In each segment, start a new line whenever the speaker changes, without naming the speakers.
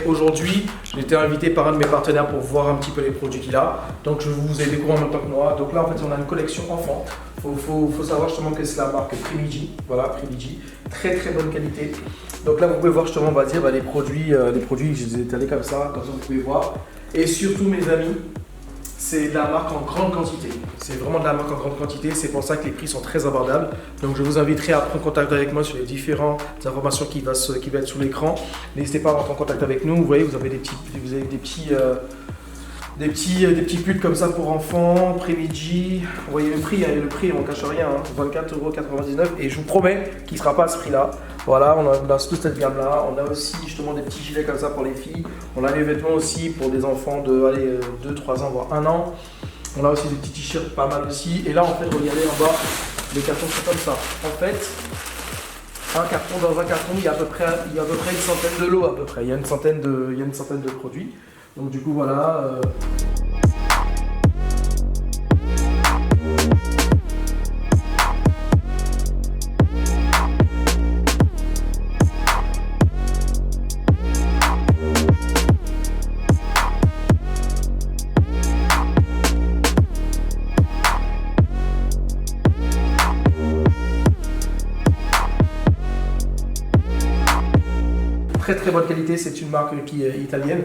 aujourd'hui, j'ai été invité par un de mes partenaires pour voir un petit peu les produits qu'il a. Donc je vous ai découvert en même temps que moi. Donc là en fait on a une collection enfant. Faut savoir justement que c'est la marque Primigi. Voilà, Primigi. Très bonne qualité. Donc là vous pouvez voir justement on va dire les produits je les ai étalés comme ça vous pouvez voir. Et surtout mes amis, c'est de la marque en grande quantité. C'est vraiment de la marque en grande quantité. C'est pour ça que les prix sont très abordables. Donc je vous inviterai à prendre contact avec moi sur les différentes informations qui vont être sous l'écran. N'hésitez pas à rentrer en contact avec nous. Vous voyez, vous avez des petits pulls comme ça pour enfants, Primigi. Vous voyez le prix, on ne cache rien, 24,99 €. Et je vous promets qu'il ne sera pas à ce prix-là. Voilà, on a toute cette gamme-là. On a aussi justement des petits gilets comme ça pour les filles. On a des vêtements aussi pour des enfants de 2-3 ans, voire 1 an. On a aussi des petits t-shirts pas mal aussi. Et là, en fait, regardez en bas, les cartons sont comme ça. En fait, dans un carton, il y a à peu près une centaine de lots à peu près. Il y a une centaine de produits. Donc du coup, voilà. Très bonne qualité, c'est une marque qui est italienne.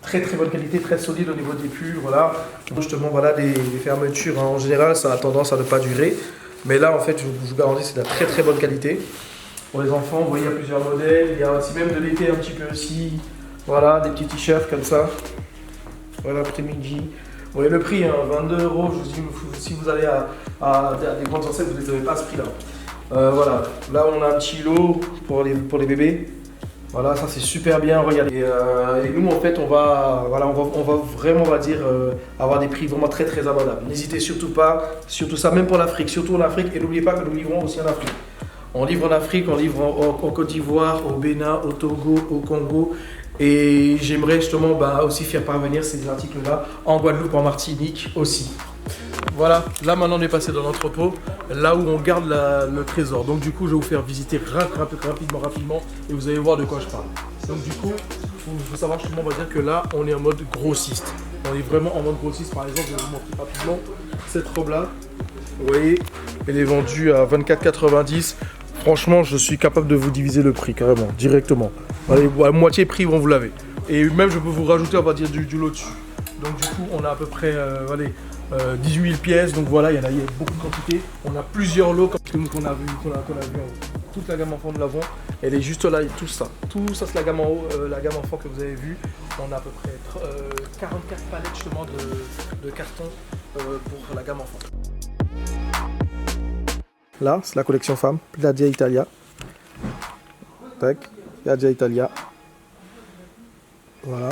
Très bonne qualité, très solide au niveau des pulls, voilà. Justement, voilà, les fermetures, en général, ça a tendance à ne pas durer. Mais là, en fait, je vous garantis, c'est de la très bonne qualité. Pour les enfants, vous voyez, il y a plusieurs modèles. Il y a aussi même de l'été un petit peu aussi. Voilà, des petits t-shirts comme ça. Voilà, Primigi. Vous voyez le prix, 22 €. Je vous dis, si vous allez à des grandes enseignes, vous ne les avez pas à ce prix-là. Voilà, là, on a un petit lot pour les bébés. Voilà, ça c'est super bien, regardez. Et nous en fait on va vraiment avoir des prix vraiment très abordables. N'hésitez surtout pas, surtout ça même pour l'Afrique, surtout en Afrique. Et n'oubliez pas que nous livrons aussi en Afrique. On livre en Afrique, on livre en Côte d'Ivoire, au Bénin, au Togo, au Congo. Et j'aimerais justement aussi faire parvenir ces articles-là en Guadeloupe, en Martinique aussi. Voilà, là maintenant on est passé dans l'entrepôt, là où on garde le trésor. Donc du coup je vais vous faire visiter rapidement et vous allez voir de quoi je parle. Donc du coup, il faut savoir justement, on va dire que là on est en mode grossiste. On est vraiment en mode grossiste. Par exemple, je vais vous montrer rapidement cette robe là. Vous voyez, elle est vendue à 24,90 €. Franchement, je suis capable de vous diviser le prix carrément, directement. Allez, à moitié prix, vous l'avez. Et même je peux vous rajouter, on va dire, du lot dessus. Donc du coup, on a à peu près 18 000 pièces, donc voilà, il y a beaucoup de quantité. On a plusieurs lots qu'on a vu, toute la gamme enfant de l'avant. Elle est juste là, tout ça c'est la gamme en haut, la gamme enfant que vous avez vue. On a à peu près 44 palettes justement de cartons pour la gamme enfant. Là, c'est la collection femme, Piaggio Italia. Tac, Piaggio Italia. Voilà.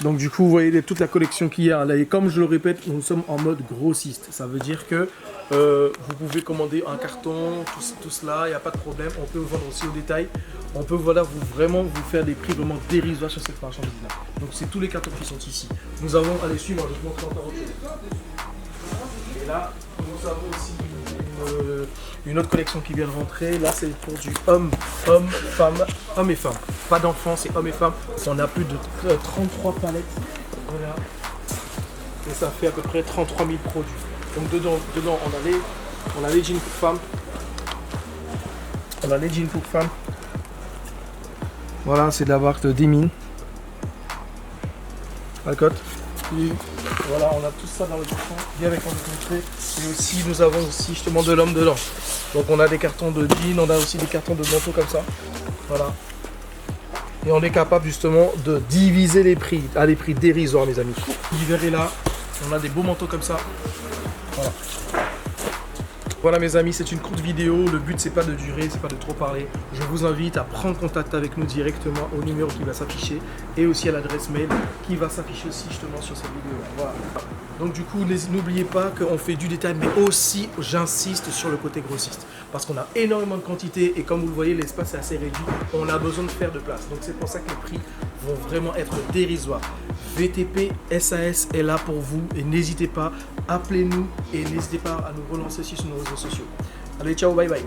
Donc du coup, vous voyez toute la collection qu'il y a là. Et comme je le répète, nous sommes en mode grossiste. Ça veut dire que vous pouvez commander un carton, tout cela, il n'y a pas de problème. On peut vous vendre aussi au détail. On peut vraiment vous faire des prix vraiment dérisoires sur cette marchandise-là. Donc c'est tous les cartons qui sont ici. Nous avons, allez, suis-moi, je vais vous montrer encore autre chose. Et là, nous avons aussi une autre collection qui vient de rentrer. Là, c'est pour du homme et femmes. Pas d'enfants, c'est hommes et femmes. On a plus de 33 palettes. Voilà. Et ça fait à peu près 33 000 produits. Donc dedans on a les jeans pour femmes. Voilà, c'est de la marque Demin. La cote. Voilà, on a tout ça dans le carton, bien avec un. Et aussi, nous avons aussi justement de l'homme dedans. Donc on a des cartons de jeans, on a aussi des cartons de manteaux comme ça. Voilà. Et on est capable justement de diviser les prix à des prix dérisoires, mes amis. L'hiver est là, on a des beaux manteaux comme ça. Voilà. Voilà mes amis, c'est une courte vidéo. Le but c'est pas de durer, c'est pas de trop parler. Je vous invite à prendre contact avec nous directement au numéro qui va s'afficher et aussi à l'adresse mail qui va s'afficher aussi justement sur cette vidéo. Voilà. Donc du coup, n'oubliez pas qu'on fait du détail, mais aussi j'insiste sur le côté grossiste. Parce qu'on a énormément de quantité et comme vous le voyez, l'espace est assez réduit. On a besoin de faire de place. Donc c'est pour ça que les prix vont vraiment être dérisoires. VTP SAS est là pour vous et n'hésitez pas, appelez-nous et n'hésitez pas à nous relancer sur nos réseaux sociaux. Allez, ciao, bye bye.